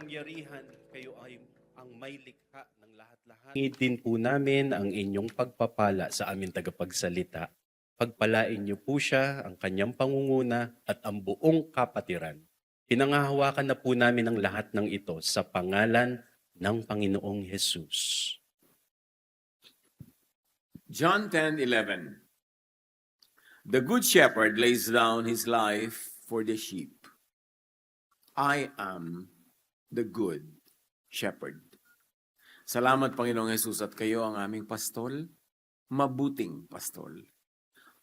makapangyarihan, kayo ay ang may likha ng lahat-lahat. Ngitin po namin ang inyong pagpapala sa aming tagapagsalita. Pagpalain niyo po siya, ang kanyang pangunguna at ang buong kapatiran. Pinangahawakan na po namin ang lahat ng ito sa pangalan ng Panginoong Hesus. John 10:11. The good shepherd lays down his life for the sheep. I am the good shepherd. Salamat Panginoong Hesus at kayo ang aming pastol, mabuting pastol.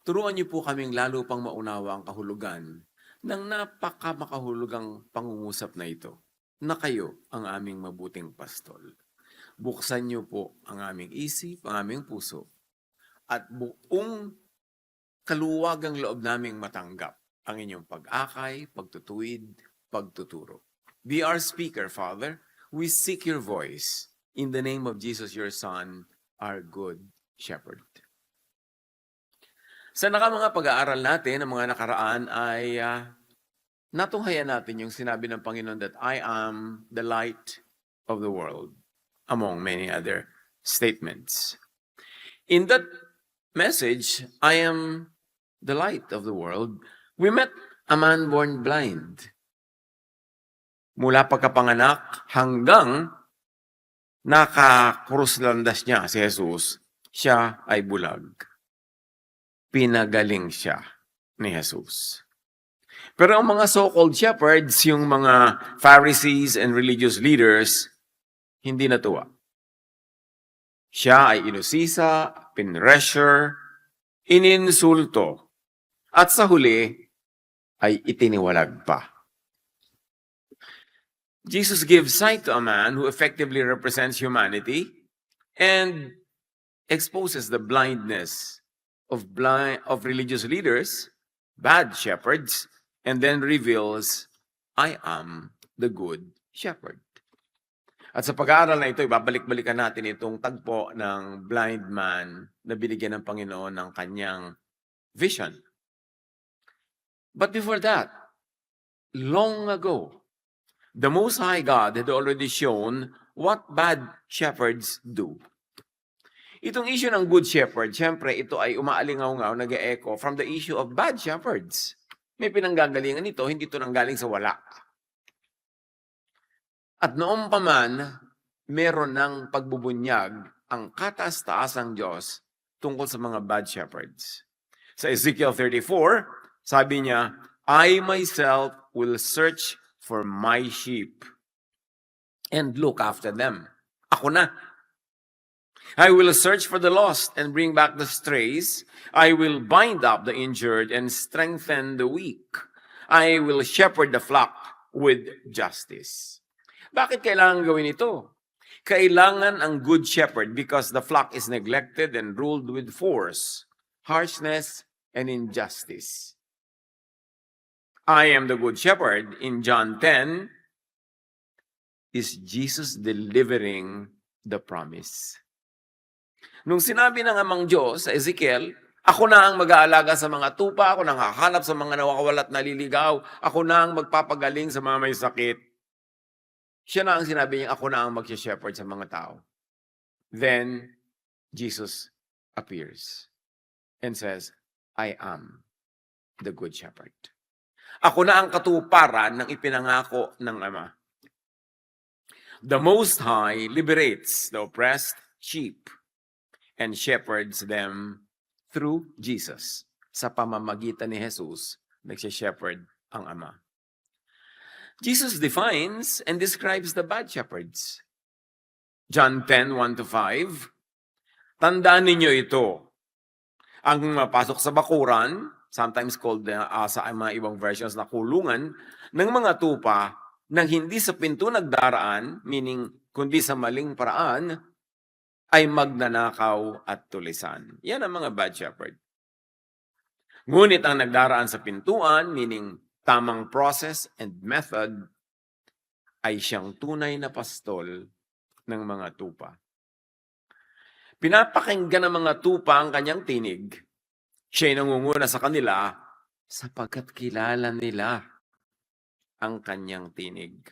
Turuan niyo po kaming lalo pang maunawa ang kahulugan ng napakamakahulugang pangungusap na ito, na kayo ang aming mabuting pastol. Buksan niyo po ang aming isip, ang aming puso, at buong kaluwagang loob naming matanggap ang inyong pag-akay, pagtutuwid, pagtuturo. Be our speaker, Father. We seek your voice. In the name of Jesus, your Son, our good shepherd. Sa mga pag-aaral natin, ang mga nakaraan ay natunghayan natin yung sinabi ng Panginoon that I am the light of the world, among many other statements. In that message, I am the light of the world, we met a man born blind. Mula pagkapanganak hanggang nakakruslandas niya si Jesus, siya ay bulag. Pinagaling siya ni Jesus. Pero ang mga so-called shepherds, yung mga Pharisees and religious leaders, hindi natuwa. Siya ay inusisa, pinressure, ininsulto, at sa huli ay itiniwalag pa. Jesus gives sight to a man who effectively represents humanity and exposes the blindness of religious leaders, bad shepherds, and then reveals, I am the good shepherd. At sa pag-aaral na ito, ibabalik-balikan natin itong tagpo ng blind man na binigyan ng Panginoon ng kanyang vision. But before that, long ago, the Most High God had already shown what bad shepherds do. Itong issue ng good shepherd, syempre ito ay umaalingaw-ngaw, nag-e-echo from the issue of bad shepherds. May pinanggagalingan ito, hindi ito nanggaling sa wala. At noong pa man, meron ng pagbubunyag ang kataas-taasang Diyos tungkol sa mga bad shepherds. Sa Ezekiel 34, sabi niya, I myself will search for my sheep and look after them. Ako na. I will search for the lost and bring back the strays. I will bind up the injured and strengthen the weak. I will shepherd the flock with justice. Bakit kailangan gawin ito? Kailangan ang good shepherd because the flock is neglected and ruled with force, harshness, and injustice. I am the good shepherd in John 10 is Jesus delivering the promise. Nung sinabi ng amang Diyos sa Ezekiel, ako na ang mag-aalaga sa mga tupa, ako na ang hahanap sa mga nawawala at naliligaw, ako na ang magpapagaling sa mga may sakit. Siya na ang sinabi niya, ako na ang mag-shepherd sa mga tao. Then, Jesus appears and says, I am the good shepherd. Ako na ang katuparan ng ipinangako ng Ama. The Most High liberates the oppressed sheep and shepherds them through Jesus. Sa pamamagitan ni Jesus, nagsya-shepherd ang Ama. Jesus defines and describes the bad shepherds. John 10:1-5, tandaan ninyo ito. Ang mapasok sa bakuran, sometimes called sa mga ibang versions na kulungan, ng mga tupa nang hindi sa pinto nagdaraan, meaning kundi sa maling paraan, ay magnanakaw at tulisan. Yan ang mga bad shepherd. Ngunit ang nagdaraan sa pintuan, meaning tamang process and method, ay siyang tunay na pastol ng mga tupa. Pinapakinggan ng mga tupa ang kanyang tinig. Siya'y nangunguna sa kanila sapagkat kilala nila ang kanyang tinig.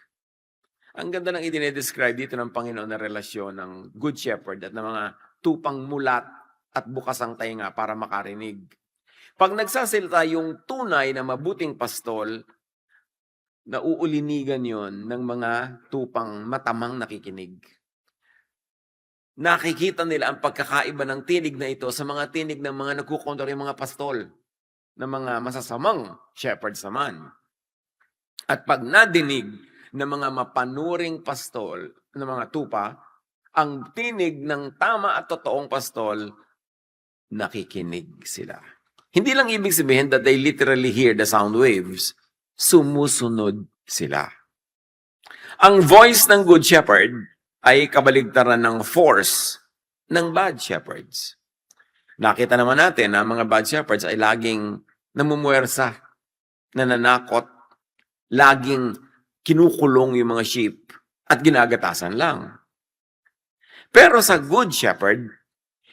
Ang ganda ng idinedescribe dito ng Panginoon na relasyon ng Good Shepherd at ng mga tupang mulat at bukas ang tainga para makarinig. Pag nagsasalita yung tunay na mabuting pastol, nauulinigan yon ng mga tupang matamang nakikinig. Nakikita nila ang pagkakaiba ng tinig na ito sa mga tinig ng mga nagkukontra yung mga pastol, ng mga masasamang shepherds naman. At pag nadinig ng mga mapanuring pastol, ng mga tupa, ang tinig ng tama at totoong pastol, nakikinig sila. Hindi lang ibig sabihin that they literally hear the sound waves, sumusunod sila. Ang voice ng Good Shepherd ay kabaligtaran ng force ng bad shepherds. Nakita naman natin na mga bad shepherds ay laging namumuwersa, nananakot, laging kinukulong yung mga sheep at ginagatasan lang. Pero sa Good Shepherd,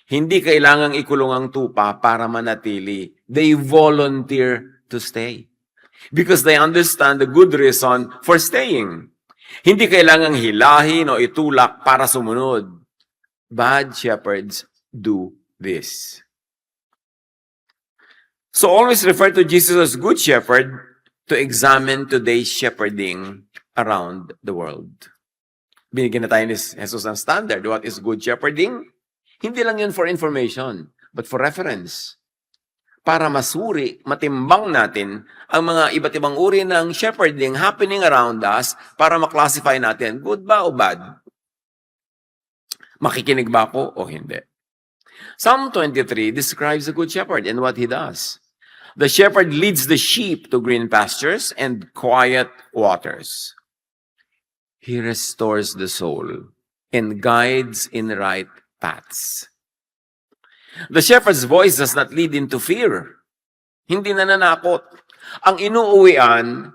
hindi kailangang ikulong ang tupa para manatili. They volunteer to stay. Because they understand the good reason for staying. Hindi kailangang hilahin o itulak para sumunod. Bad shepherds do this. So always refer to Jesus as Good Shepherd to examine today's shepherding around the world. Binigyan na tayo ni Jesus ng standard. What is good shepherding? Hindi lang yun for information, but for reference. Para masuri, matimbang natin ang mga iba't ibang uri ng shepherding happening around us para maklasify natin, good ba o bad? Makikinig ba ako o hindi? Psalm 23 describes the good shepherd and what he does. The shepherd leads the sheep to green pastures and quiet waters. He restores the soul and guides in right paths. The shepherd's voice does not lead into fear. Hindi nananakot. Ang inuuwian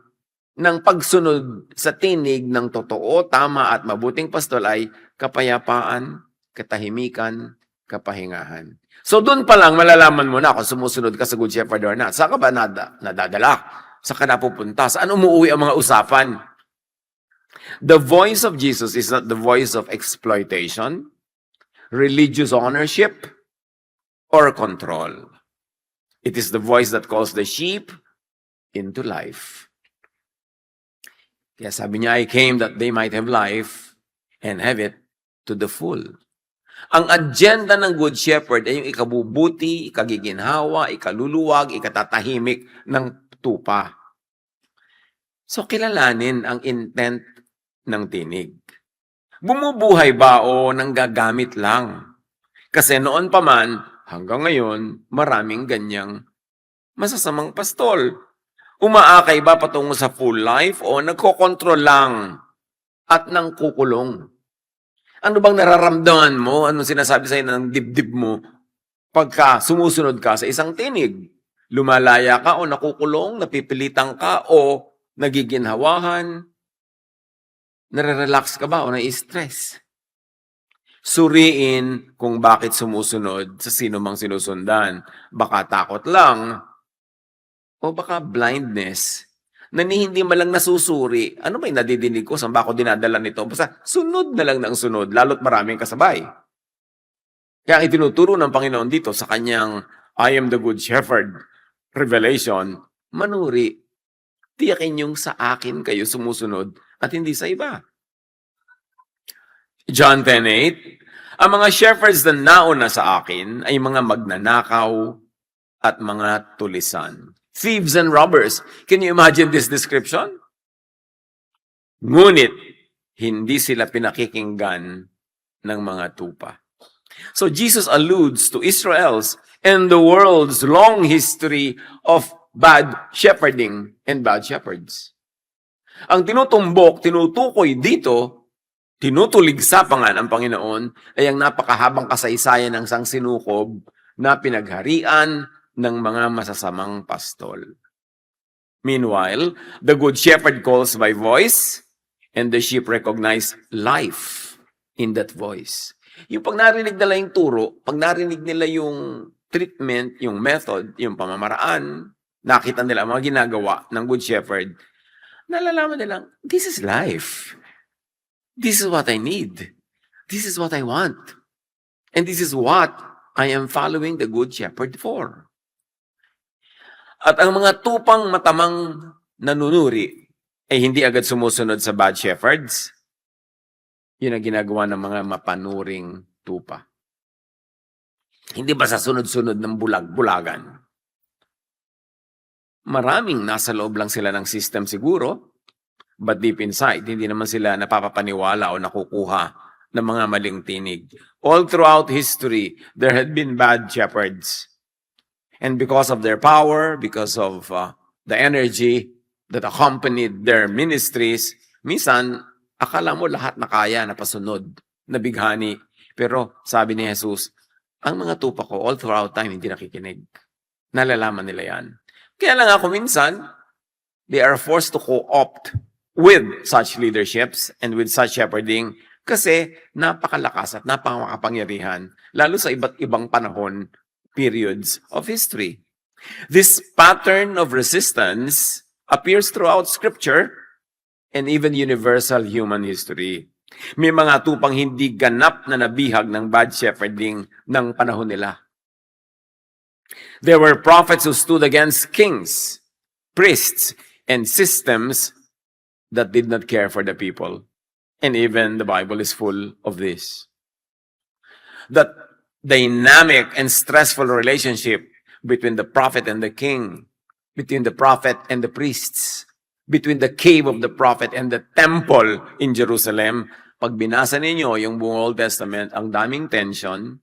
ng pagsunod sa tinig ng totoo, tama at mabuting pastol ay kapayapaan, katahimikan, kapahingahan. So doon pa lang malalaman mo na kung sumusunod ka sa Good Shepherd or not. Saan ka ba nadadala? Saan ka napupunta? Saan umuuwi ang mga usapan? The voice of Jesus is not the voice of exploitation, religious ownership, or control. It is the voice that calls the sheep into life. Kaya sabi niya, I came that they might have life and have it to the full. Ang agenda ng Good Shepherd ay yung ikabubuti, ikagiginhawa, ikaluluwag, ikatatahimik ng tupa. So kilalanin ang intent ng tinig. Bumubuhay ba o nanggagamit lang? Kasi noon pa man, hanggang ngayon, maraming ganyang masasamang pastol. Umaakay ba patungo sa full life o nagkokontrol lang at nangkukulong? Ano bang nararamdaman mo? Anong sinasabi sa'yo ng dibdib mo pagka sumusunod ka sa isang tinig? Lumalaya ka o nakukulong, napipilitan ka o nagiginhawahan? Nare-relax ka ba o na-stress? Suriin kung bakit sumusunod sa sino mang sinusundan. Baka takot lang o baka blindness na hindi malang nasusuri. Ano ba yung nadidinig ko? Saan ba ako dinadala nito? Basta sunod na lang ng sunod, lalo't maraming kasabay. Kaya ang itinuturo ng Panginoon dito sa kanyang I am the good shepherd revelation, manuri, tiyakin yung sa akin kayo sumusunod at hindi sa iba. John 10:8, ang mga shepherds na nauna sa akin ay mga magnanakaw at mga tulisan. Thieves and robbers. Can you imagine this description? Ngunit, hindi sila pinakikinggan ng mga tupa. So Jesus alludes to Israel's and the world's long history of bad shepherding and bad shepherds. Ang tinutumbok, tinutukoy dito, tinutuligsa pa nga ng Panginoon ay ang napakahabang kasaysayan ng sangsinukob na pinagharian ng mga masasamang pastol. Meanwhile, the good shepherd calls by voice and the sheep recognize life in that voice. Yung pag narinig nila yung turo, pag narinig nila yung treatment, yung method, yung pamamaraan, nakita nila ang mga ginagawa ng good shepherd, nalalaman nilang, this is life. This is what I need. This is what I want. And this is what I am following the Good Shepherd for. At ang mga tupang matamang nanunuri ay hindi agad sumusunod sa bad shepherds. Yun ang ginagawa ng mga mapanuring tupa. Hindi ba sa sunod-sunod ng bulag-bulagan? Maraming nasa loob lang sila ng system siguro, but deep inside, hindi naman sila napapapaniwala o nakukuha ng mga maling tinig. All throughout history, there had been bad shepherds. And because of their power, because of the energy that accompanied their ministries, minsan, akala mo lahat na kaya, napasunod, nabighani. Pero sabi ni Jesus, ang mga tupa ko all throughout time hindi nakikinig. Nalalaman nila yan. Kaya lang ako minsan, they are forced to co-opt with such leaderships and with such shepherding kasi napakalakas at napakakapangyarihan, lalo sa iba't ibang panahon, periods of history. This pattern of resistance appears throughout Scripture and even universal human history. May mga tupang hindi ganap na nabihag ng bad shepherding ng panahon nila. There were prophets who stood against kings, priests, and systems that did not care for the people. And even the Bible is full of this. That dynamic and stressful relationship between the prophet and the king, between the prophet and the priests, between the cave of the prophet and the temple in Jerusalem. Pag binasa ninyo yung buong Old Testament, ang daming tension.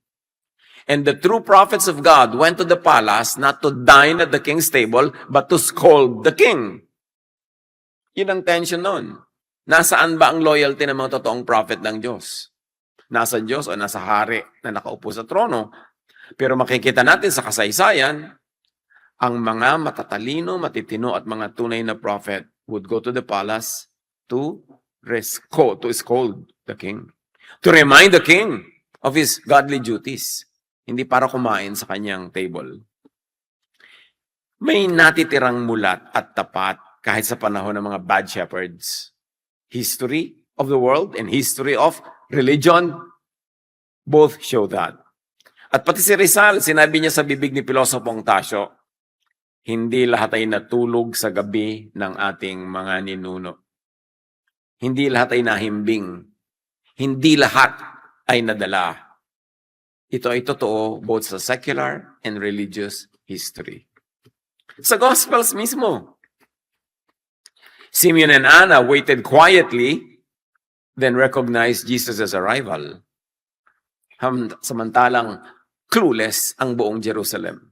And the true prophets of God went to the palace not to dine at the king's table, but to scold the king. Yun ang tension nun. Nasaan ba ang loyalty ng mga totoong prophet ng Diyos? Nasa Diyos o nasa hari na nakaupo sa trono? Pero makikita natin sa kasaysayan, ang mga matatalino, matitino at mga tunay na prophet would go to the palace to scold the king. To remind the king of his godly duties. Hindi para kumain sa kanyang table. May natitirang mulat at tapat kahit sa panahon ng mga bad shepherds. History of the world and history of religion both show that. At pati si Rizal, sinabi niya sa bibig ni Pilosopong Tasio, hindi lahat ay natulog sa gabi ng ating mga ninuno. Hindi lahat ay nahimbing. Hindi lahat ay nadala. Ito ay totoo both sa secular and religious history. Sa Gospels mismo, Simeon and Anna waited quietly, then recognized Jesus' arrival. Samantalang clueless ang buong Jerusalem.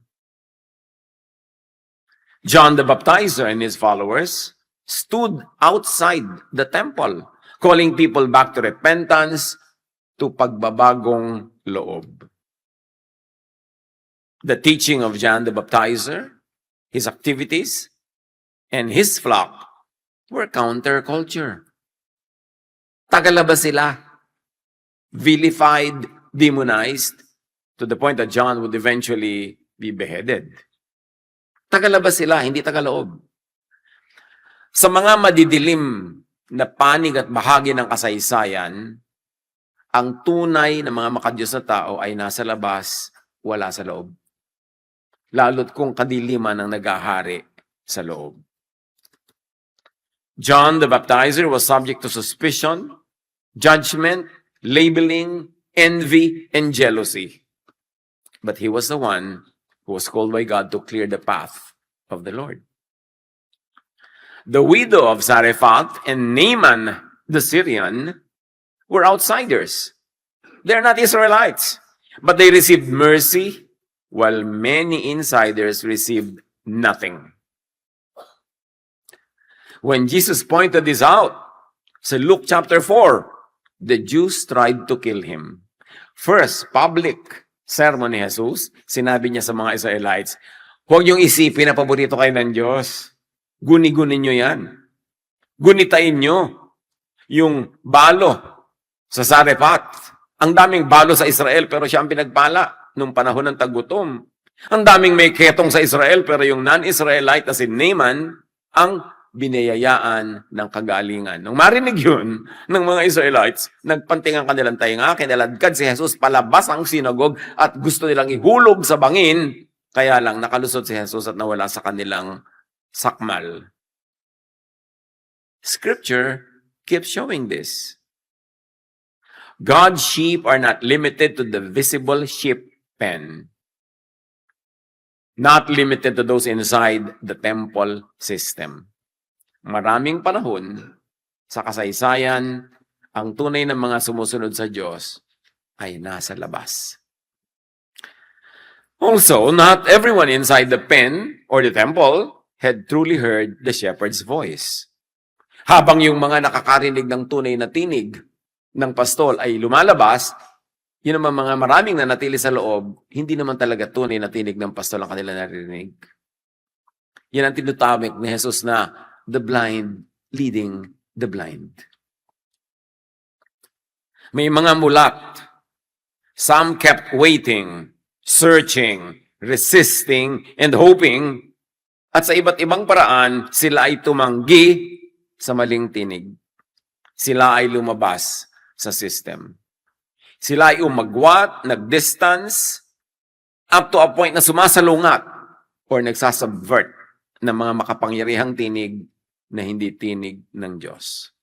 John the Baptizer and his followers stood outside the temple, calling people back to repentance, to pagbabagong loob. The teaching of John the Baptizer, his activities, and his flock were counterculture. Tagala ba sila? Vilified, demonized, to the point that John would eventually be beheaded. Tagala ba sila? Hindi tagaloob. Sa mga madidilim na panig at bahagi ng kasaysayan, ang tunay na mga makadiyos na tao ay nasa labas, wala sa loob. Lalo't kung kadiliman ang nagahari sa loob. John the Baptizer was subject to suspicion, judgment, labeling, envy, and jealousy. But he was the one who was called by God to clear the path of the Lord. The widow of Zarephath and Naaman the Syrian were outsiders. They're not Israelites, but they received mercy, while many insiders received nothing. When Jesus pointed this out, sa Luke chapter 4, the Jews tried to kill him. First, public sermon ni Jesus, sinabi niya sa mga Israelites, huwag niyong isipin na paborito kayo ng Diyos. Guni-gunin niyo yan. Gunitain niyo yung balo sa Zarephath. Ang daming balo sa Israel, pero siya ang pinagpala nung panahon ng taggutom. Ang daming may ketong sa Israel, pero yung non-Israelite na si Naaman, ang binayayaan ng kagalingan. Nung marinig yun ng mga Israelites, nagpanting ang kanilang tainga, kinaladkad si Jesus palabas ang sinagog at gusto nilang ihulog sa bangin. Kaya lang nakalusot si Jesus at nawala sa kanilang sakmal. Scripture keeps showing this. God's sheep are not limited to the visible sheep pen. Not limited to those inside the temple system. Maraming panahon sa kasaysayan, ang tunay na mga sumusunod sa Diyos ay nasa labas. Also, not everyone inside the pen or the temple had truly heard the shepherd's voice. Habang yung mga nakakarinig ng tunay na tinig ng pastol ay lumalabas, yun naman mga maraming nanatili sa loob, hindi naman talaga tunay na tinig ng pastol ang kanila narinig. Yan ang tinutawag ni Jesus na the blind leading the blind. May mga mulat. Some kept waiting, searching, resisting, and hoping. At sa iba't ibang paraan, sila ay tumanggi sa maling tinig. Sila ay lumabas sa system. Sila ay umagwat, nag-distance, up to a point na sumasalungat or nagsasubvert ng mga makapangyarihang tinig na hindi tinig ng Diyos.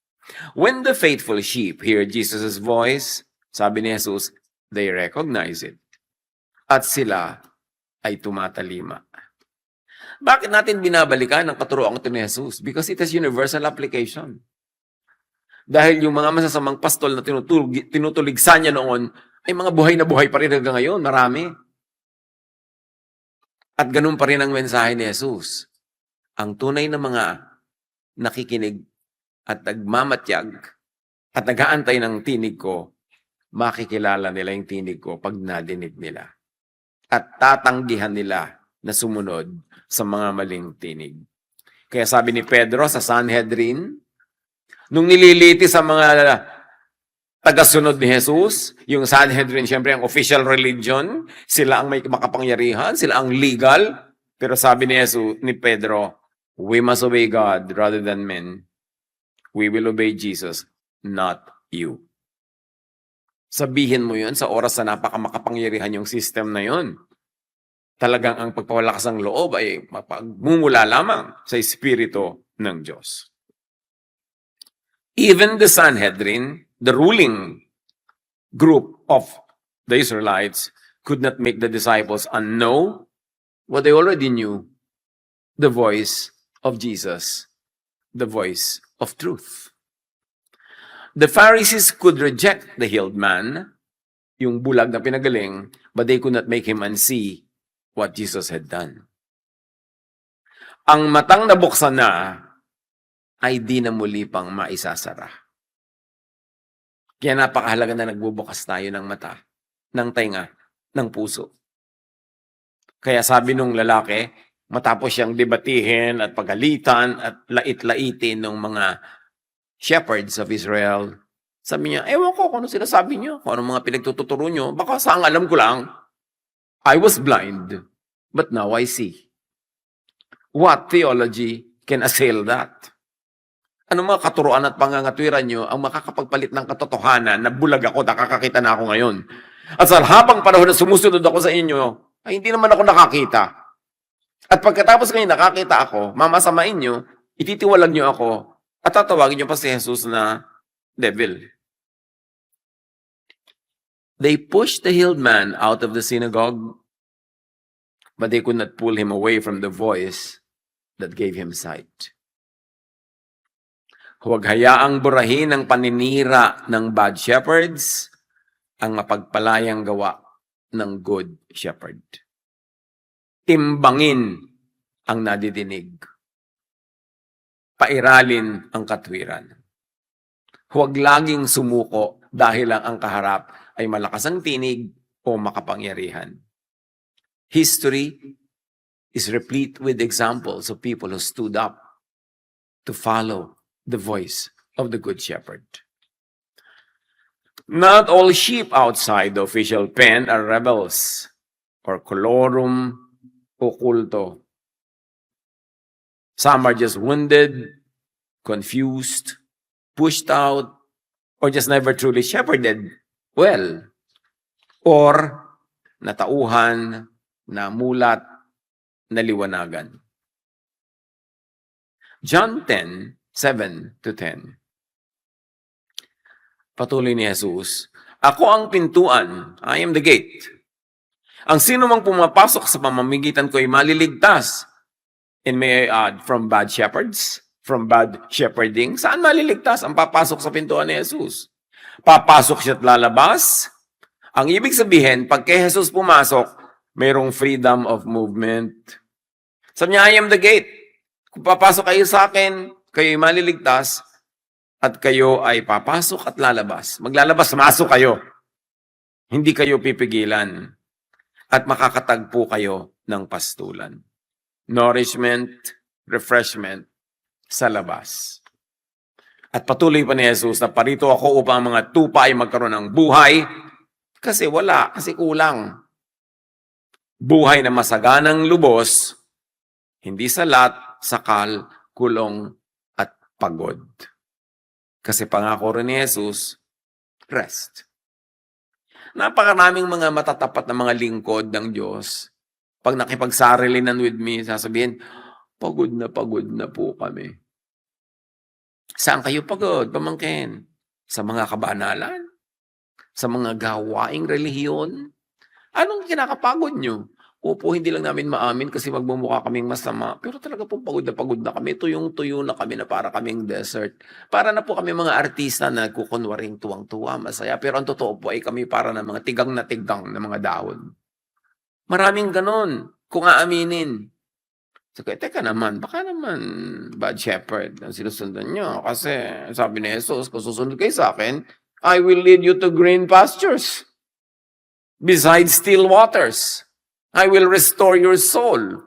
When the faithful sheep hear Jesus' voice, sabi ni Jesus, they recognize it. At sila ay tumatalima. Bakit natin binabalikan ang katuroang ito ni Jesus? Because it has universal application. Dahil yung mga masasamang pastol na tinutuligsan niya noon, ay mga buhay na buhay pa rin hanggang ngayon. Marami. At ganun pa rin ang mensahe ni Jesus. Ang tunay na mga nakikinig at nagmamatyag at nag-aantay ng tinig ko, makikilala nila yung tinig ko pag nadinig nila. At tatanggihan nila na sumunod sa mga maling tinig. Kaya sabi ni Pedro sa Sanhedrin, nung nililiti sa mga tagasunod ni Jesus, yung Sanhedrin, siyempre ang official religion, sila ang may makapangyarihan, sila ang legal, pero sabi ni Jesus, ni Pedro, we must obey God rather than men. We will obey Jesus, not you. Sabihin mo yun sa oras na napakamakapangyarihan yung system na yun. Talagang ang pagpapalakas ng loob ay mapagmumula lamang sa Espiritu ng Diyos. Even the Sanhedrin, the ruling group of the Israelites, could not make the disciples unknow what they already knew, the voice of Jesus, the voice of truth. The Pharisees could reject the healed man, yung bulag na pinagaling, but they could not make him unsee what Jesus had done. Ang matang nabuksan na ay di na muli pang maisasara. Kaya napakahalaga na nagbubukas tayo ng mata, ng tainga, ng puso. Kaya sabi nung lalaki, matapos siyang debatihin at pagalitan at lait-laitin ng mga shepherds of Israel, sabi niya, ewan ko kung ano sila sabi niyo, kung ano mga pinagtututuro niyo, baka sa ang alam ko lang, I was blind, but now I see. What theology can assail that? Ano mga katuroan at pangangatwiran nyo ang makakapagpalit ng katotohanan na bulag ako, nakakakita na ako ngayon. At sa habang panahon na sumusunod ako sa inyo, ay hindi naman ako nakakita. At pagkatapos ngayon nakakita ako, mamasamain nyo, ititiwalag nyo ako, at tatawagin nyo pa si Jesus na devil. They pushed the healed man out of the synagogue, but they could not pull him away from the voice that gave him sight. Huwag hayaang burahin ng paninira ng bad shepherds ang mapagpalayang gawa ng good shepherd. Timbangin ang nadidinig. Pairalin ang katwiran. Huwag laging sumuko dahil lang ang kaharap ay malakas ang tinig o makapangyarihan. History is replete with examples of people who stood up to follow the voice of the Good Shepherd. Not all sheep outside the official pen are rebels or colorum occulto. Some are just wounded, confused, pushed out, or just never truly shepherded well. Or natauhan, namulat, naliwanagan. John 10:7-10. Patuloy ni Jesus, "Ako ang pintuan, I am the gate. Ang sino mang pumapasok sa pamamagitan ko ay maliligtas." And may I add, from bad shepherds, from bad shepherding. Saan maliligtas ang papasok sa pintuan ni Jesus? Papasok siya at lalabas. Ang ibig sabihin, pag kay Jesus pumasok, mayroong freedom of movement. Sabi niya, I am the gate. Kung papasok kayo sa akin, kayo ay maliligtas, at kayo ay papasok at lalabas. Maglalabas, masok kayo. Hindi kayo pipigilan. At makakatagpo kayo ng pastulan. Nourishment, refreshment sa labas. At patuloy pa ni Jesus na parito ako upang ang mga tupa ay magkaroon ng buhay kasi wala, kasi kulang. Buhay na masaganang lubos, hindi salat, sakal, kulong, at pagod. Kasi pangako rin ni Jesus, rest. Napakaraming mga matatapat na mga lingkod ng Diyos. Pag nakipagsarilinan with me, sasabihin, pagod na po kami. Saan kayo pagod, pamangkin? Sa mga kabanalan? Sa mga gawaing relihiyon? Anong kinakapagod nyo? Opo, hindi lang namin maamin kasi magmumukha kaming masama. Pero talaga po pagod na kami. Tuyong-tuyo na kami na para kaming desert. Para na po kami mga artista na kukunwaring tuwang-tuwa, masaya. Pero ang totoo po ay kami para na mga tigang na mga dahon. Maraming ganon, kung aaminin. So, teka naman, baka naman bad shepherd ang sinusundan nyo. Kasi sabi ni Jesus, kung susunod kayo sa akin, I will lead you to green pastures. Beside still waters. I will restore your soul.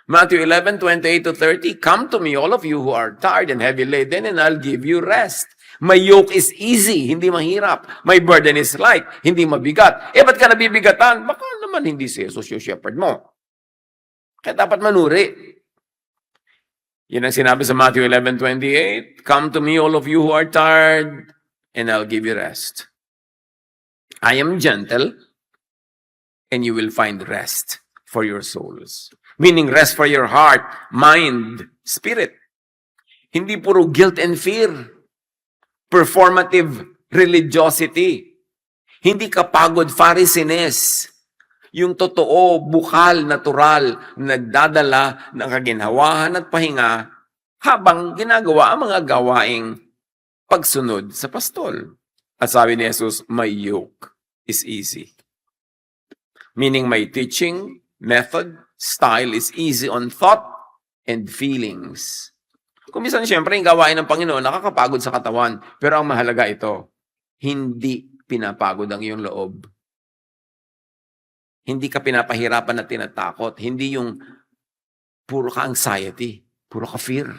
Matthew 11:28-30, come to me, all of you who are tired and heavy laden, and I'll give you rest. My yoke is easy, hindi mahirap. My burden is light, hindi mabigat. Ba't ka nabibigatan? Baka naman hindi si Jesus yung shepherd mo. Kaya dapat manuri. Yan ang sinabi sa Matthew 11:28. Come to me, all of you who are tired, and I'll give you rest. I am gentle, and you will find rest for your souls. Meaning rest for your heart, mind, spirit. Hindi puro guilt and fear. Performative religiosity. Hindi kapagod Pharisees. Yung totoo, bukal, natural, nagdadala ng kaginhawahan at pahinga habang ginagawa ang mga gawaing pagsunod sa pastol. At sabi ni Jesus, my yoke is easy. Meaning my teaching, method, style is easy on thought and feelings. Kung minsan siyempre yung gawain ng Panginoon nakakapagod sa katawan. Pero ang mahalaga ito, hindi pinapagod ang iyong loob. Hindi ka pinapahirapan at tinatakot. Hindi yung puro ka anxiety, puro ka fear.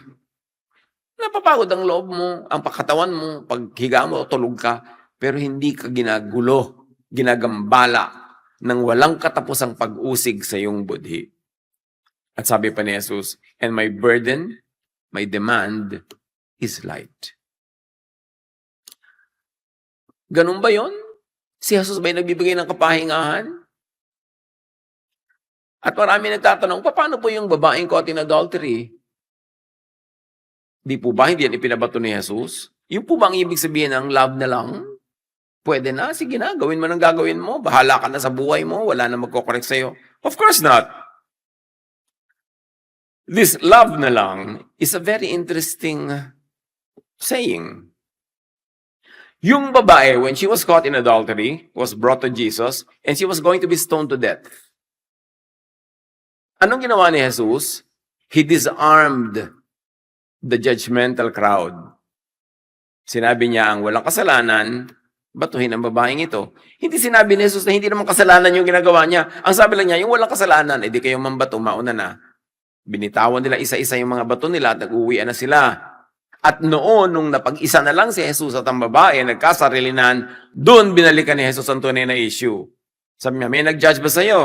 Napapagod ang loob mo, ang pagkatawan mo, paghiga mo, tulog ka, pero hindi ka ginagulo, ginagambala ng walang katapusang pag-usig sa iyong budhi. At sabi pa ni Jesus, and my burden, my demand is light. Ganun ba yon? Si Jesus ba'y nagbibigay ng kapahingahan? At marami nagtatanong, paano po yung babaeng caught in adultery? Di po ba hindi yan ipinabato ni Jesus? Yung po ba ang ibig sabihin ng love na lang? Pwede na, sige na, gawin mo ng gagawin mo. Bahala ka na sa buhay mo, wala na magkokorek sa'yo. Of course not. This love na lang is a very interesting saying. Yung babae, when she was caught in adultery, was brought to Jesus, and she was going to be stoned to death. Anong ginawa ni Jesus? He disarmed the judgmental crowd. Sinabi niya ang walang kasalanan, batuhin ang babaeng ito. Hindi sinabi ni Jesus na hindi naman kasalanan yung ginagawa niya. Ang sabi lang niya, yung walang kasalanan, edi kayo mambato, mauna na. Binitawan nila isa-isa yung mga bato nila at nag-uwian na sila. At noon, nung napag-isa na lang si Jesus at ang babae, nagkasarilinan, doon binalikan ni Jesus ang tunay na issue. Sabi niya, may nag-judge ba sa'yo?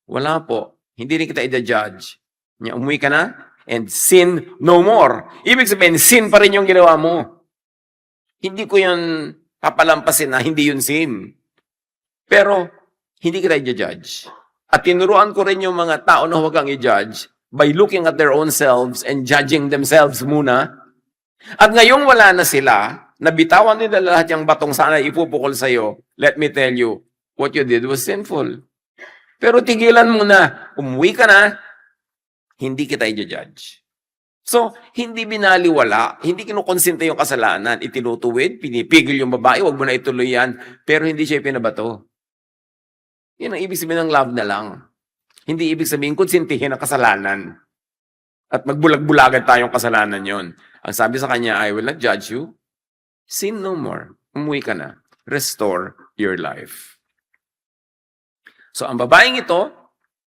Wala po. Hindi rin kita i-judge. Niya, umuwi ka na? and sin no more. Ibig sabihin, sin pa rin yung ginawa mo. Hindi ko yun papalampasin na hindi yun sin. Pero, hindi kita i-judge. At tinuruan ko rin yung mga tao na huwag kang i-judge by looking at their own selves and judging themselves muna. At ngayong wala na sila, nabitawan nila lahat yung batong sana ipupukol sa'yo, let me tell you, what you did was sinful. Pero tigilan mo na, umuwi ka na, hindi kita i-judge. So, hindi binaliwala, hindi kinukonsente yung kasalanan, itinutuwid, pinipigil yung babae, wag mo na ituloy yan, pero hindi siya pinabato. Yan ang ibig sabihin ng love na lang. Hindi ibig sabihin konsintihin ang kasalanan. At magbulag-bulagan tayong kasalanan yon. Ang sabi sa kanya, I will not judge you. Sin no more. Umuwi ka na. Restore your life. So, ang babaeng ito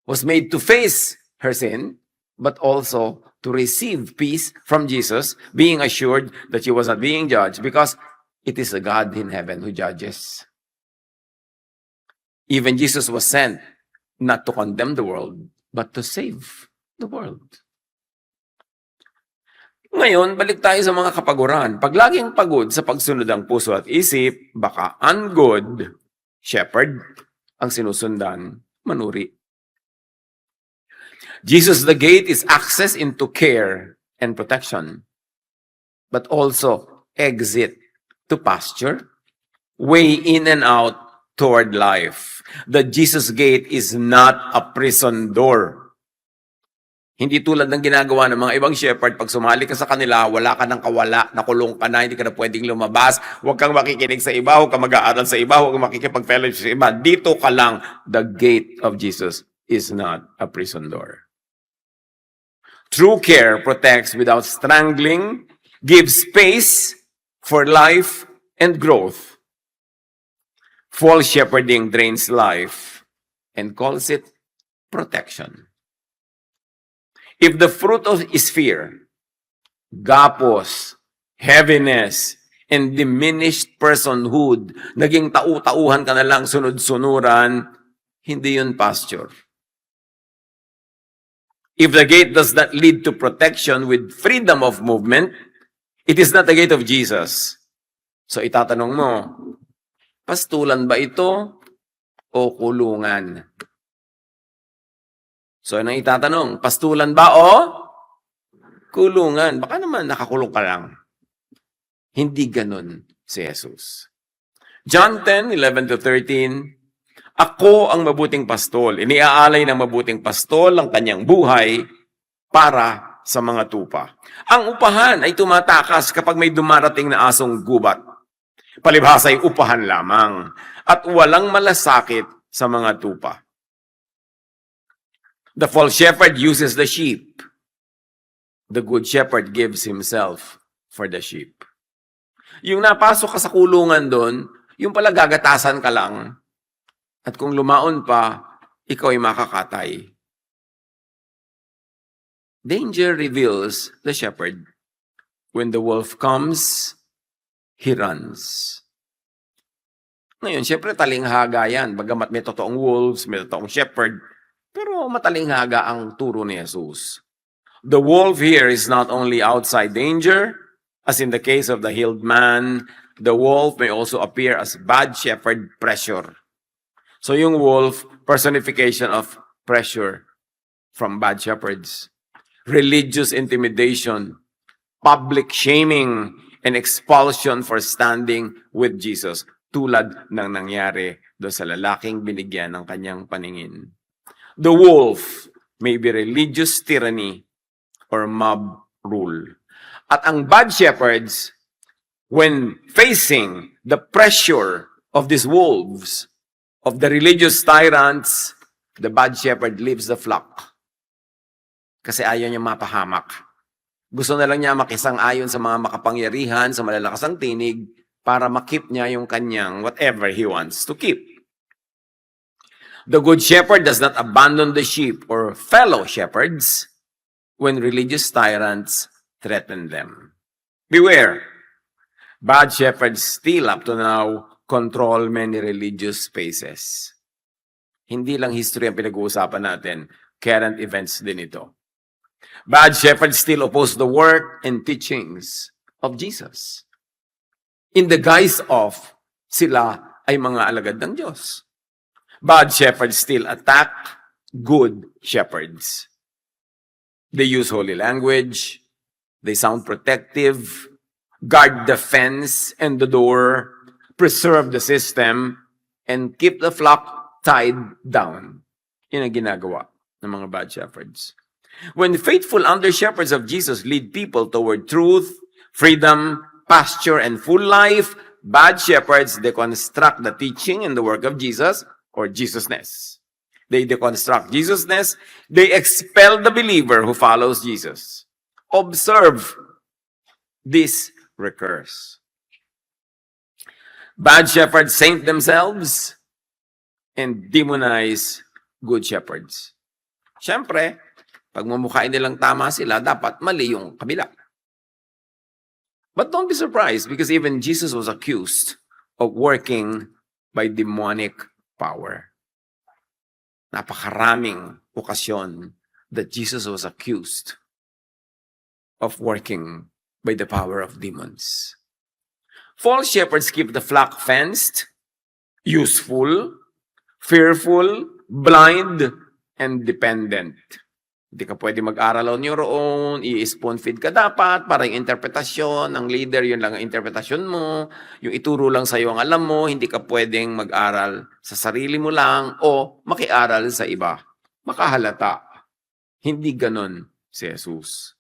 was made to face her sin, but also to receive peace from Jesus, being assured that she was not being judged because it is a God in heaven who judges. Even Jesus was sent not to condemn the world, but to save the world. Ngayon, balik tayo sa mga kapaguran. Pag laging pagod sa pagsunod ang puso at isip, baka ungood shepherd ang sinusundan, manuri. Jesus the gate is access into care and protection, but also exit to pasture, way in and out toward life. The Jesus gate is not a prison door. Hindi tulad ng ginagawa ng mga ibang shepherd, pag sumali ka sa kanila, wala ka ng kawala, nakulong ka na, hindi ka na pwedeng lumabas, huwag kang makikinig sa iba, huwag kang mag-aaral sa iba, huwag kang makikipag-fellowship sa iba. Dito ka lang, the gate of Jesus is not a prison door. True care protects without strangling, gives space for life and growth. False shepherding drains life and calls it protection. If the fruit is fear, gapos, heaviness, and diminished personhood, naging tau-tauhan ka na lang, sunod-sunuran, hindi yun pasture. If the gate does not lead to protection with freedom of movement, it is not the gate of Jesus. So itatanong mo, pastulan ba ito o kulungan? So ano itatanong, pastulan ba o kulungan? Baka naman nakakulong ka lang. Hindi ganun si Jesus. John 10:11-13, ako ang mabuting pastol. Iniaalay ng mabuting pastol ang kanyang buhay para sa mga tupa. Ang upahan ay tumatakas kapag may dumarating na asong gubat. Palibhasa ay upahan lamang at walang malasakit sa mga tupa. The false shepherd uses the sheep. The good shepherd gives himself for the sheep. Yung napasok ka sa kulungan doon, yung pala gagatasan ka lang, at kung lumaon pa, ikaw ay makakatay. Danger reveals the shepherd. When the wolf comes, he runs. Ngayon, syempre talinghaga yan. Bagamat may totoong wolves, may totoong shepherd, pero matalinghaga ang turo ni Jesus. The wolf here is not only outside danger, as in the case of the healed man, the wolf may also appear as bad shepherd pressure. So yung wolf, personification of pressure from bad shepherds. Religious intimidation, public shaming, and expulsion for standing with Jesus, tulad ng nangyari do sa lalaking binigyan ng kanyang paningin. The wolf may be religious tyranny or mob rule. At ang bad shepherds, when facing the pressure of these wolves, of the religious tyrants, the bad shepherd leaves the flock. Kasi ayaw niya mapahamak. Gusto na lang niya makisang-ayon sa mga makapangyarihan, sa malalakas ang tinig, para makip niya yung kanyang whatever he wants to keep. The good shepherd does not abandon the sheep or fellow shepherds when religious tyrants threaten them. Beware, bad shepherds still up to now control many religious spaces. Hindi lang history ang pinag-uusapan natin, current events din ito. Bad shepherds still oppose the work and teachings of Jesus in the guise of sila ay mga alagad ng Diyos. Bad shepherds still attack good shepherds. They use holy language, they sound protective, guard the fence and the door, preserve the system, and keep the flock tied down. Yun ang ginagawa ng mga bad shepherds. When the faithful under-shepherds of Jesus lead people toward truth, freedom, pasture, and full life, bad shepherds deconstruct the teaching and the work of Jesus, or Jesusness. They deconstruct Jesusness. They expel the believer who follows Jesus. Observe, this recurs. Bad shepherds saint themselves and demonize good shepherds. Siyempre, pag mamukhain nilang tama sila, dapat mali yung kabila. But don't be surprised because even Jesus was accused of working by demonic power. Napakaraming okasyon that Jesus was accused of working by the power of demons. False shepherds keep the flock fenced, useful, fearful, blind, and dependent. Hindi ka pwede mag-aral on your own, i-spoon feed ka dapat, para yung interpretasyon, ang leader, yun lang ang interpretasyon mo, yung ituro lang sa'yo ang alam mo, hindi ka pwedeng mag-aral sa sarili mo lang o makiaral sa iba. Makahalata. Hindi ganon si Jesus.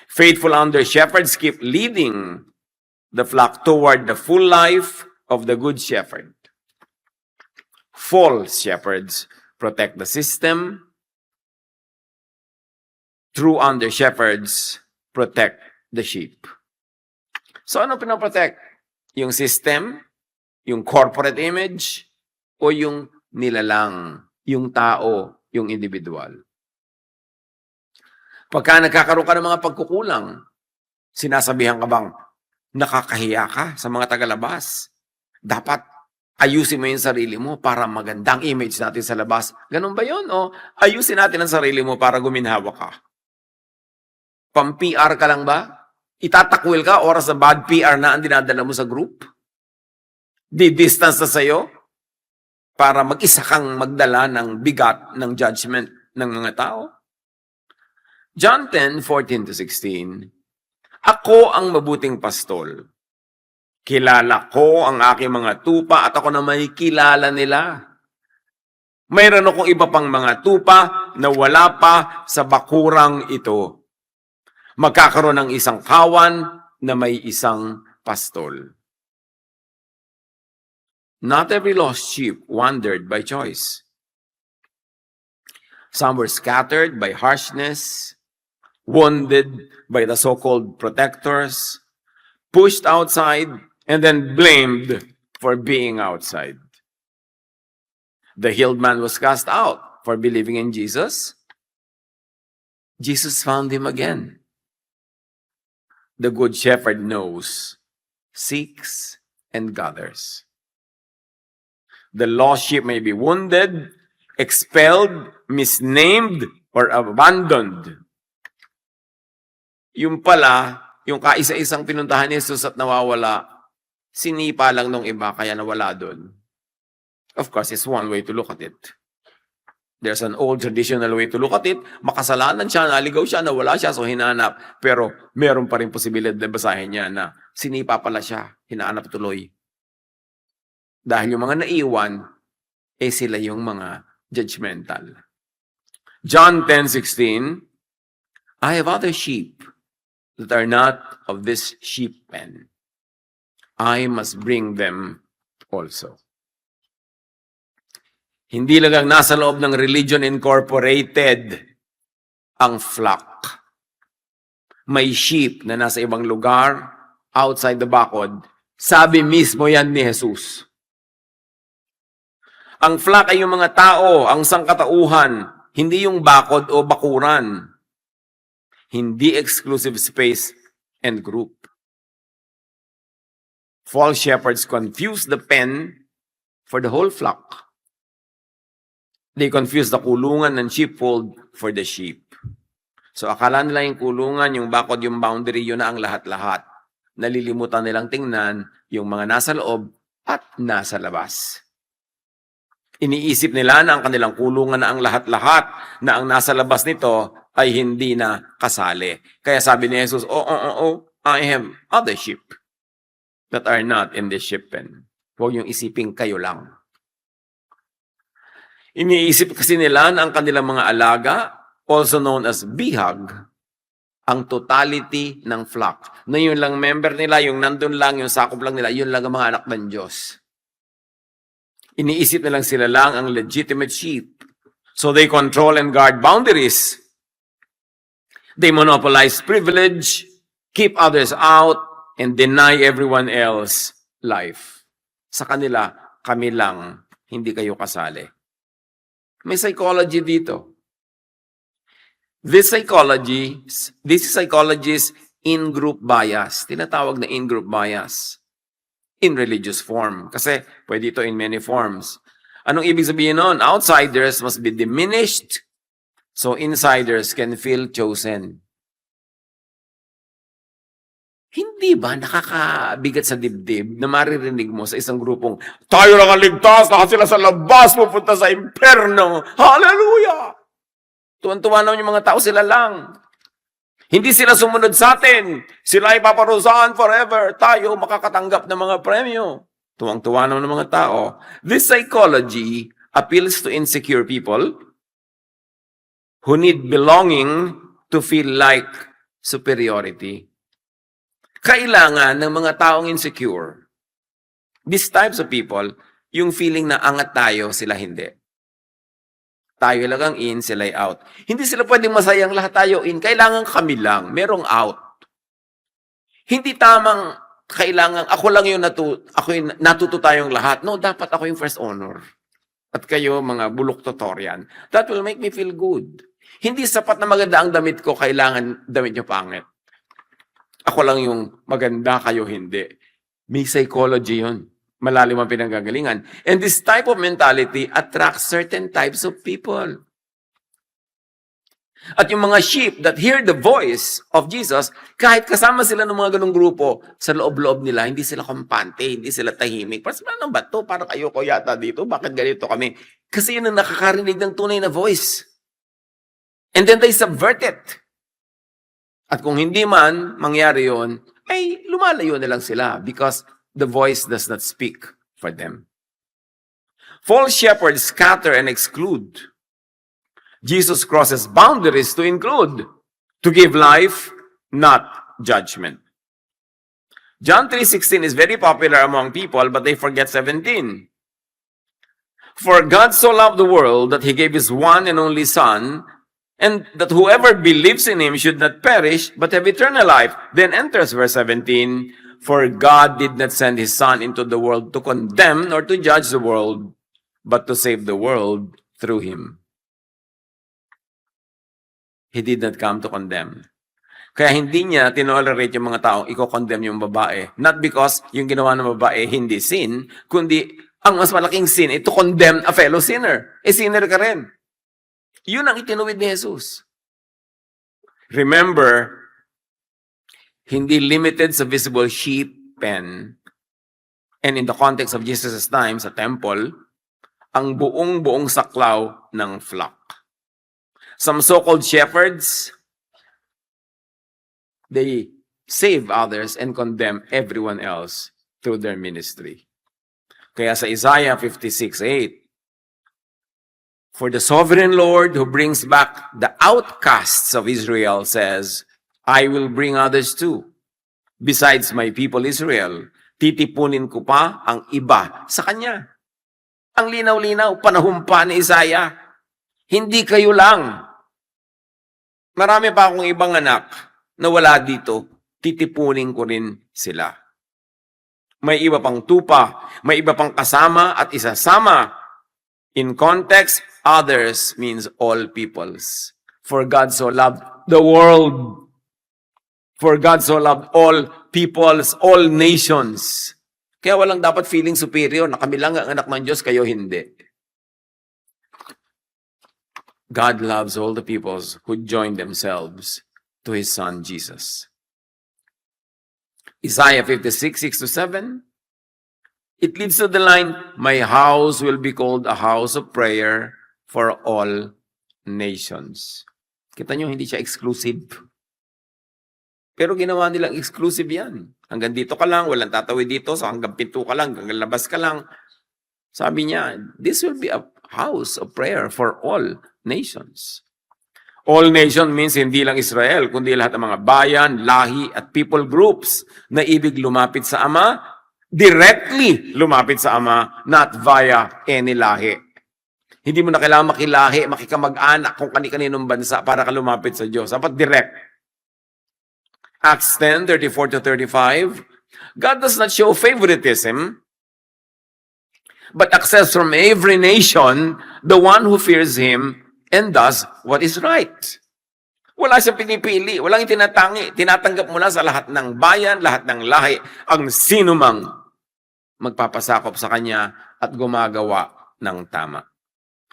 Faithful under-shepherds keep leading the flock toward the full life of the good shepherd. False shepherds protect the system. True under-shepherds protect the sheep. So ano pinoprotect? Yung system, yung corporate image, o yung nilalang, yung tao, yung individual? Pagka nagkakaroon ka ng mga pagkukulang, sinasabihan ka bang, nakakahiya ka sa mga tagalabas? Dapat ayusin mo yung sarili mo para magandang image natin sa labas. Ganun ba yun? O ayusin natin ang sarili mo para guminhawa ka? Pam-PR ka lang ba? Itatakwil ka oras na bad PR na ang dinadala mo sa group? Di-distance na sa'yo para mag-isa kang magdala ng bigat ng judgment ng mga tao? John 10:14-16, ako ang mabuting pastol. Kilala ko ang aking mga tupa at ako na may kilala nila. Mayroon akong iba pang mga tupa na wala pa sa bakurang ito. Magkakaroon ng isang kawan na may isang pastol. Not every lost sheep wandered by choice. Some were scattered by harshness, wounded by the so-called protectors, pushed outside, and then blamed for being outside. The healed man was cast out for believing in Jesus. Jesus found him again. The good shepherd knows, seeks, and gathers. The lost sheep may be wounded, expelled, misnamed, or abandoned. Yung pala, yung kaisa-isang pinuntahan ni Jesus at nawawala, sinipa lang nung iba kaya nawala doon. Of course, it's one way to look at it. There's an old traditional way to look at it. Makasalanan siya, naligaw siya, nawala siya, so hinanap. Pero meron pa rin posibilidad na basahin niya na sinipa pala siya, hinanap tuloy. Dahil yung mga naiwan, sila yung mga judgmental. John 10:16, I have other sheep that are not of this sheep pen. I must bring them also. Hindi lang nasa loob ng Religion Incorporated ang flock. May sheep na nasa ibang lugar, outside the bakod. Sabi mismo yan ni Jesus. Ang flock ay yung mga tao, ang sangkatauhan, hindi yung bakod o bakuran. Hindi exclusive space and group. False shepherds confuse the pen for the whole flock. They confuse the kulungan ng sheepfold for the sheep. So akala nila yung kulungan, yung bakod, yung boundary, yun na ang lahat-lahat. Nalilimutan nilang tingnan yung mga nasa loob at nasa labas. Iniisip nila na ang kanilang kulungan na ang lahat-lahat, na ang nasa labas nito ay hindi na kasali. Kaya sabi ni Jesus, I have other sheep that are not in this ship pen. Huwag yung isiping kayo lang. Iniisip kasi nila na ang kanilang mga alaga, also known as bihag, ang totality ng flock. Na yun lang member nila, yung nandun lang, yung sakop lang nila, yun lang ang mga anak ng Diyos. Iniisip na lang sila lang ang legitimate sheep. So they control and guard boundaries. They monopolize privilege, keep others out, and deny everyone else life. Sa kanila, kami lang, hindi kayo kasali. May psychology dito. This psychology is in-group bias. Tinatawag na in-group bias. In religious form. Kasi pwede ito in many forms. Anong ibig sabihin nun? Outsiders must be diminished so insiders can feel chosen. Hindi ba nakakabigat sa dibdib na maririnig mo sa isang grupong, tayo lang ang ligtas, lahat sila sa labas, pupunta sa imperno. Hallelujah! Tuwan-tuwa naman yung mga tao, sila lang. Hindi sila sumunod sa atin. Sila ay paparusahan forever. Tayo makakatanggap ng mga premyo. Tuwang-tuwa naman ng mga tao. This psychology appeals to insecure people who need belonging to feel like superiority. Kailangan ng mga taong insecure, these types of people, yung feeling na angat tayo, sila hindi. Tayo lang ang in, sila ay out. Hindi sila pwedeng masayang lahat tayo in. Kailangan kami lang. Merong out. Hindi tamang kailangan, ako lang yung natuto tayong lahat. No, dapat ako yung first honor. At kayo, mga bulok tutorian. That will make me feel good. Hindi sapat na maganda ang damit ko, kailangan damit nyo pangit. Ako lang yung maganda, kayo hindi. May psychology yun. Malalim ang pinanggagalingan. And this type of mentality attracts certain types of people. At yung mga sheep that hear the voice of Jesus, kahit kasama sila ng mga ganong grupo, sa loob-loob nila, hindi sila kampante, hindi sila tahimik. Parang ano ba ito? Parang ayoko yata dito. Bakit ganito kami? Kasi yun ang nakakarinig ng tunay na voice. And then they subvert it. At kung hindi man mangyari yun, ay lumalayo na lang sila because the voice does not speak for them. False shepherds scatter and exclude. Jesus crosses boundaries to include, to give life, not judgment. John 3:16 is very popular among people, but they forget 17. For God so loved the world that He gave His one and only Son, and that whoever believes in Him should not perish, but have eternal life. Then enters verse 17, for God did not send His Son into the world to condemn nor to judge the world, but to save the world through Him. He did not come to condemn. Kaya hindi niya tinolerate yung mga taong i-condemn yung babae. Not because yung ginawa ng babae hindi sin, kundi ang mas malaking sin ay to condemn a fellow sinner. Sinner ka rin. Yun ang itinuwid ni Jesus. Remember, hindi limited sa visible sheep pen. And in the context of Jesus' time, sa temple, ang buong saklaw ng flock. Some so-called shepherds, they save others and condemn everyone else through their ministry. Kaya sa Isaiah 56:8, for the sovereign Lord who brings back the outcasts of Israel says, I will bring others too. Besides my people Israel, titipunin ko pa ang iba sa kanya. Ang linaw-linaw, panahon pa ni Isaiah. Hindi kayo lang. Marami pa akong ibang anak na wala dito, titipunin ko rin sila. May iba pang tupa, may iba pang kasama at isasama. In context, others means all peoples. For God so loved the world. For God so loved all peoples, all nations. Kaya walang dapat feeling superior na kami lang ang anak ng Diyos, kayo hindi. God loves all the peoples who join themselves to His Son, Jesus. Isaiah 56, 6-7, it leads to the line, my house will be called a house of prayer for all nations. Kita nyo, hindi siya exclusive. Pero ginawa nilang exclusive yan. Hanggang dito ka lang, walang tatawid dito, so hanggang pinto ka lang, hanggang labas ka lang. Sabi niya, this will be a house of prayer for all nations. All nation means hindi lang Israel, kundi lahat ng mga bayan, lahi, at people groups na ibig lumapit sa Ama, directly lumapit sa Ama, not via any lahi. Hindi mo na kailangan makilahi, makikamag-anak kung kani-kaninong bansa para ka lumapit sa Diyos. Dapat direct. Acts 10, 34-35, God does not show favoritism, but accepts from every nation the one who fears Him and does what is right. Wala siyang pinipili, walang itinatangi. Tinatanggap mo na sa lahat ng bayan, lahat ng lahi, ang sino mang magpapasakop sa Kanya at gumagawa ng tama.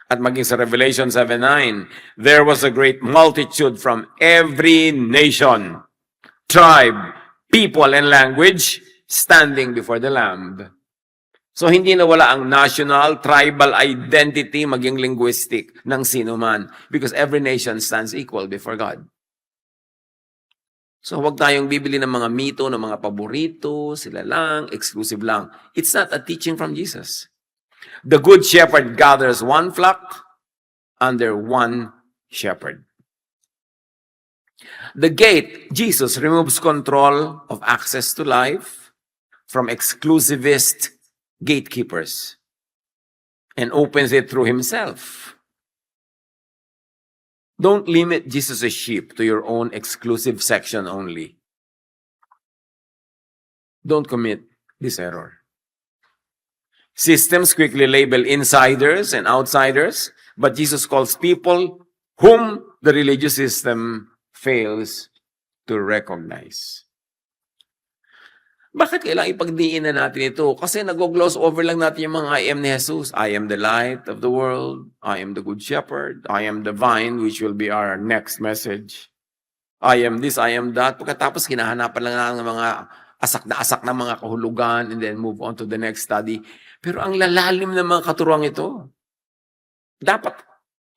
At maging sa Revelation 7:9, there was a great multitude from every nation, tribe, people, and language standing before the Lamb. So, hindi na wala ang national, tribal identity, maging linguistic ng sino man. Because every nation stands equal before God. So, huwag tayong bibili ng mga mito, ng mga paborito, sila lang, exclusive lang. It's not a teaching from Jesus. The Good Shepherd gathers one flock under one shepherd. The gate, Jesus removes control of access to life from exclusivist gatekeepers and opens it through Himself. Don't limit Jesus' sheep to your own exclusive section only. Don't commit this error. Systems quickly label insiders and outsiders, but Jesus calls people whom the religious system fails to recognize. Bakit kailangan ipagdiin na natin ito? Kasi nag-gloss over lang natin yung mga I am ni Jesus. I am the light of the world. I am the good shepherd. I am the vine, which will be our next message. I am this, I am that. Pagkatapos, kinahanapan lang ng mga asak na mga kahulugan and then move on to the next study. Pero ang lalalim ng mga katuruan ito, dapat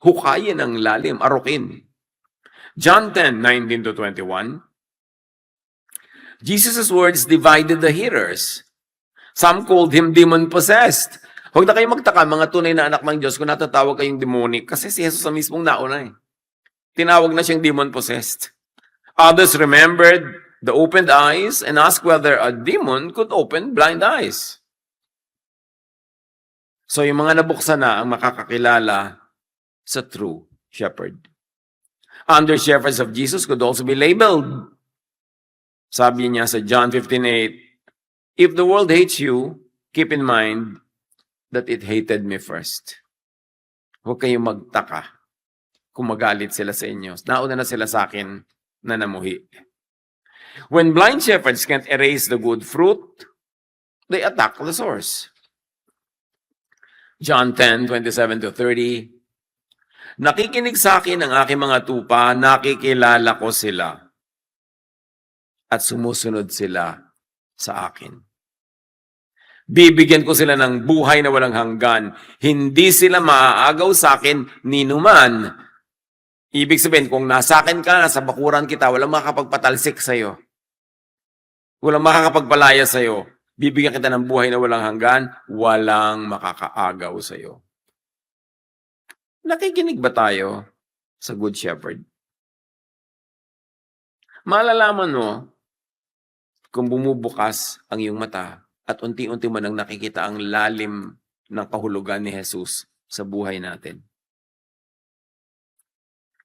hukayin ang lalim, arukin. John 10, 19-21, Jesus' words divided the hearers. Some called Him demon-possessed. Huwag na kayo magtaka, mga tunay na anak ng Diyos, kung natatawag kayong demonic, kasi si Jesus ang mismong nauna eh. Tinawag na siyang demon-possessed. Others remembered the opened eyes and asked whether a demon could open blind eyes. So yung mga nabuksan na ang makakakilala sa true shepherd. Under-shepherds of Jesus could also be labeled. Sabi niya sa John 15:8, if the world hates you, keep in mind that it hated me first. Huwag kayong magtaka kung magalit sila sa inyo. Nauna na sila sa akin na namuhi. When blind shepherds can't erase the good fruit, they attack the source. John 10:27-30, nakikinig sa akin ang aking mga tupa, nakikilala ko sila, at sumusunod sila sa akin. Bibigyan ko sila ng buhay na walang hanggan. Hindi sila maaagaw sa akin ni numan. Ibig sabihin, kung nasa akin ka, nasa bakuran kita, walang makakapagpatalsik sa'yo. Walang makakapagpalaya sa'yo. Bibigyan kita ng buhay na walang hanggan, walang makakaagaw sa'yo. Nakikinig ba tayo sa Good Shepherd? Malalaman mo kung bumubukas ang iyong mata at unti-unti mo nang nakikita ang lalim ng kahulugan ni Jesus sa buhay natin.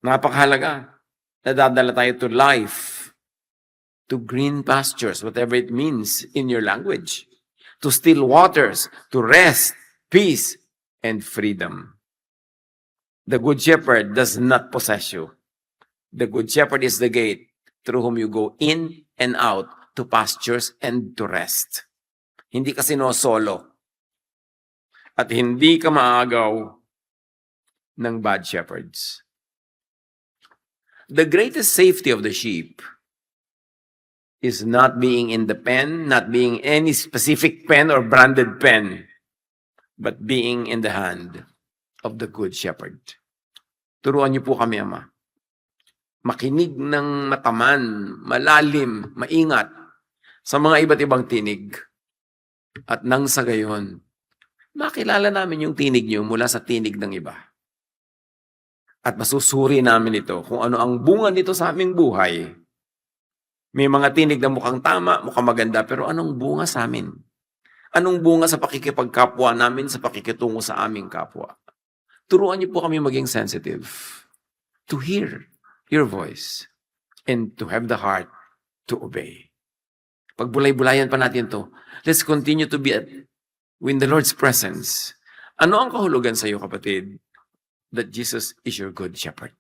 Napakahalaga. Nadadala tayo to life, to green pastures, whatever it means in your language, to still waters, to rest, peace, and freedom. The Good Shepherd does not possess you. The Good Shepherd is the gate through whom you go in and out to pastures and to rest. Hindi ka solo. At hindi ka maagaw ng bad shepherds. The greatest safety of the sheep is not being in the pen, not being any specific pen or branded pen, but being in the hand of the good shepherd. Turuan niyo po kami, Ama. Makinig ng mataman, malalim, maingat sa mga iba't ibang tinig. At nang sa gayon, makilala namin yung tinig niyo mula sa tinig ng iba. At masusuri namin ito kung ano ang bunga nito sa aming buhay. May mga tinig na mukhang tama, mukhang maganda, pero anong bunga sa amin? Anong bunga sa pakikipagkapwa namin, sa pakikitungo sa aming kapwa? Turuan niyo po kami maging sensitive to hear your voice and to have the heart to obey. Pagbulay-bulayan pa natin to, let's continue to be in the Lord's presence. Ano ang kahulugan sa iyo, kapatid? That Jesus is your good shepherd.